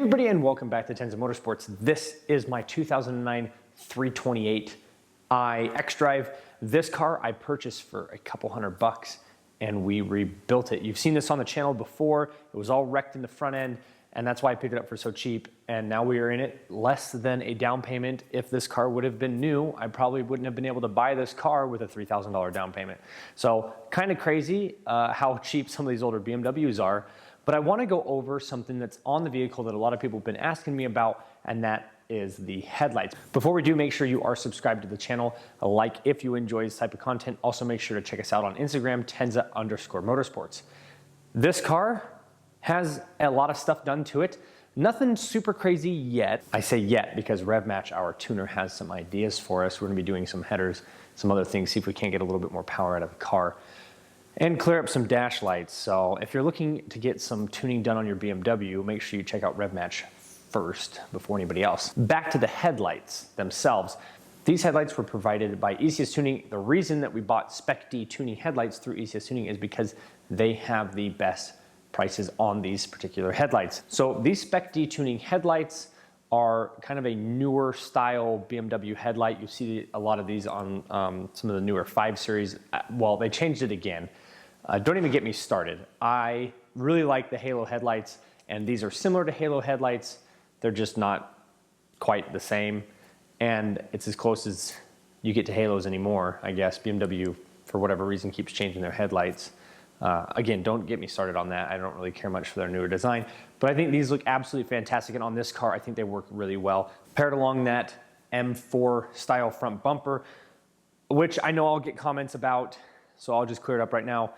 everybody, and welcome back to Tenza Motorsports. This is my 2009 328i X-Drive. This car I purchased for a couple $100 and we rebuilt it. You've seen this on the channel before. It was all wrecked in the front end, and that's why I picked it up for so cheap. And now we are in it less than a down payment. If this car would have been new, I probably wouldn't have been able to buy this car with a $3,000 down payment. So kind of crazy how cheap some of these older BMWs are. But I want to go over something that's on the vehicle that a lot of people have been asking me about, and that is the headlights. Before we do, make sure you are subscribed to the channel, a like if you enjoy this type of content. Also make sure to check us out on Instagram, Tenza_motorsports. This car has a lot of stuff done to it. Nothing super crazy yet. I say yet because Revmatch, our tuner, has some ideas for us. We're gonna be doing some headers, some other things, see if we can't get a little bit more power out of the car and clear up some dash lights. So if you're looking to get some tuning done on your BMW, make sure you check out Revmatch first before anybody else. Back to the headlights themselves. These headlights were provided by ECS Tuning. The reason that we bought Spec-d tuning headlights through ECS Tuning is because they have the best prices on these particular headlights. So these Spec-d tuning headlights are kind of a newer style BMW headlight. You see a lot of these on some of the newer 5 Series. Well, they changed it again. Don't even get me started. I really like the Halo headlights, and these are similar to Halo headlights. They're just not quite the same, and it's as close as you get to Halos anymore, I guess. BMW, for whatever reason, keeps changing their headlights. Again, don't get me started on that. I don't really care much for their newer design, but I think these look absolutely fantastic, and on this car, I think they work really well. Paired along that M4 style front bumper, which I know I'll get comments about, so I'll just clear it up right now.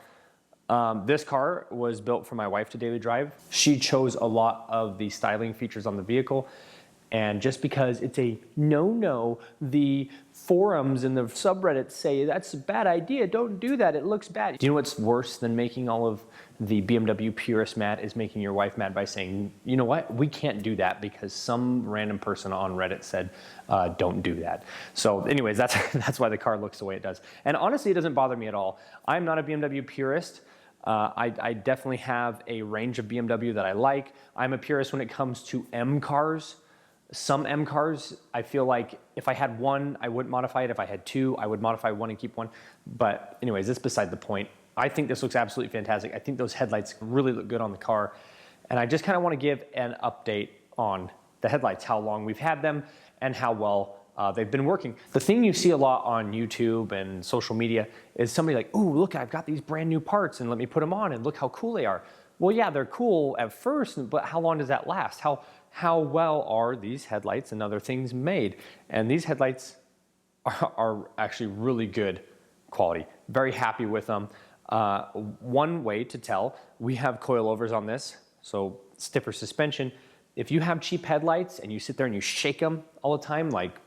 This car was built for my wife to daily drive. She chose a lot of the styling features on the vehicle, and just because it's a no-no, the forums and the subreddits say that's a bad idea, don't do that, it looks bad. Do you know what's worse than making all of the BMW purists mad is making your wife mad by saying, you know what, we can't do that because some random person on Reddit said, don't do that. So anyways, that's why the car looks the way it does. And honestly, it doesn't bother me at all. I'm not a BMW purist. I definitely have a range of BMW that I like. I'm a purist when it comes to M cars. Some M cars, I feel like if I had one, I wouldn't modify it. If I had two, I would modify one and keep one. But anyways, that's beside the point. I think this looks absolutely fantastic. I think those headlights really look good on the car. And I just kind of want to give an update on the headlights, how long we've had them and how well they've been working. The thing you see a lot on YouTube and social media is somebody like, ooh, look, I've got these brand new parts and let me put them on and look how cool they are. Well, yeah, they're cool at first, but how long does that last? How well are these headlights and other things made? And these headlights are actually really good quality. Very happy with them. One way to tell, we have coilovers on this, so stiffer suspension. If you have cheap headlights and you sit there and you shake them all the time, like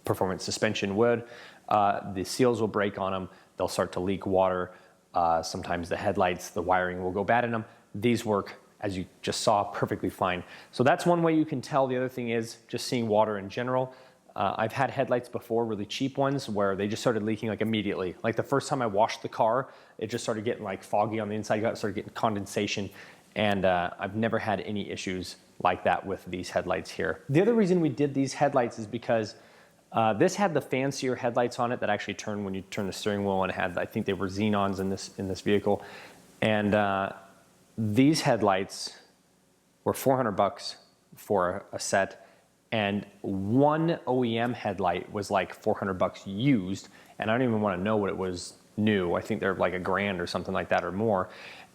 performance suspension would, the seals will break on them. They'll start to leak water. Sometimes the headlights, the wiring will go bad in them. These work, as you just saw, perfectly fine. So that's one way you can tell. The other thing is just seeing water in general. I've had headlights before, really cheap ones, where they just started leaking like immediately. Like the first time I washed the car, it just started getting like foggy on the inside, started getting condensation, and I've never had any issues like that with these headlights here. The other reason we did these headlights is because this had the fancier headlights on it that actually turn when you turn the steering wheel, and it had, I think they were xenons in this vehicle. And these headlights were $400 for a set, and one OEM headlight was like $400 used, and I don't even want to know what it was new. I think they're like $1,000 or something like that or more.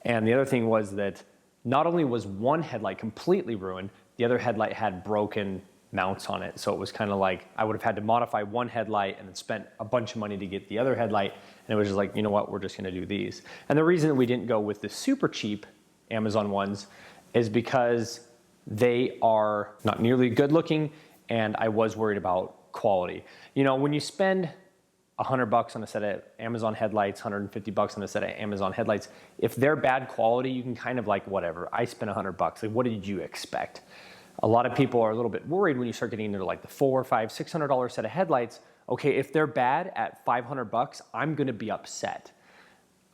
And the other thing was that not only was one headlight completely ruined, the other headlight had broken mounts on it. So it was kind of like I would have had to modify one headlight and then spent a bunch of money to get the other headlight. And it was just like, you know what, we're just going to do these. And the reason that we didn't go with the super cheap Amazon ones is because they are not nearly good looking, and I was worried about quality. You know, when you spend $100 on a set of Amazon headlights, $150 on a set of Amazon headlights, if they're bad quality, you can kind of like, whatever, I spent $100. Like, what did you expect? A lot of people are a little bit worried when you start getting into like the $400, $500, $600 set of headlights. Okay, if they're bad at $500, I'm gonna be upset.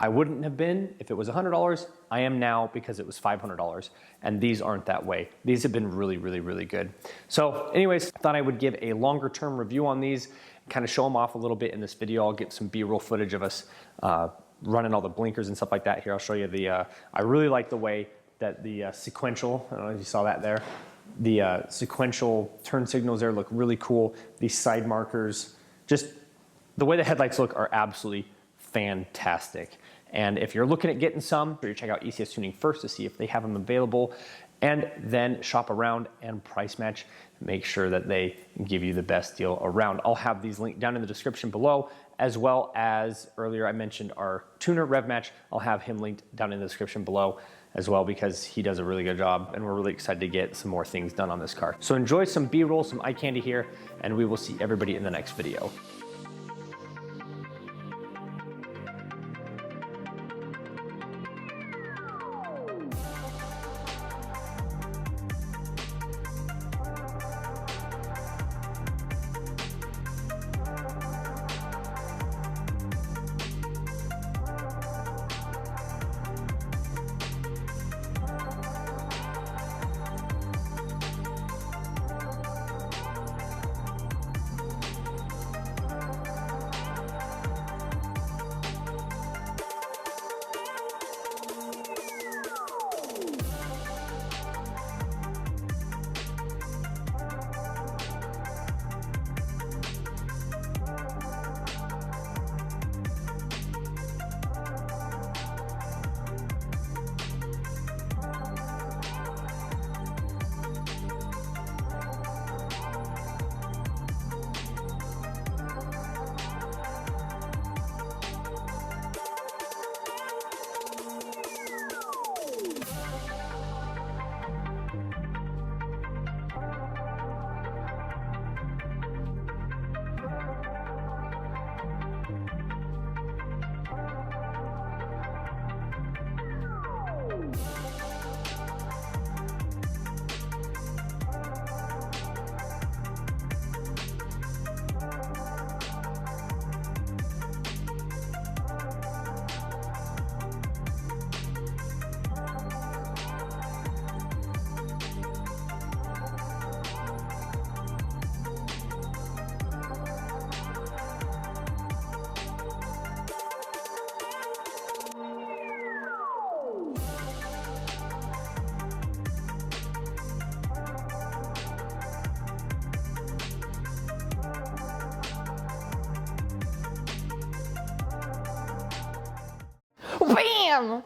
I wouldn't have been if it was $100. I am now because it was $500. And these aren't that way. These have been really, really, really good. So anyways, thought I would give a longer term review on these, kind of show them off a little bit in this video. I'll get some B-roll footage of us running all the blinkers and stuff like that. Here, I'll show you the, I really like the way that the sequential, I don't know if you saw that there, the sequential turn signals there look really cool. These side markers, just the way the headlights look are absolutely fantastic. And if you're looking at getting some, you check out ECS Tuning first to see if they have them available, and then shop around and price match. Make sure that they give you the best deal around. I'll have these linked down in the description below, as well as earlier I mentioned our tuner Revmatch. I'll have him linked down in the description below as well, because he does a really good job and we're really excited to get some more things done on this car. So enjoy some B-roll, some eye candy here, and we will see everybody in the next video. Bam!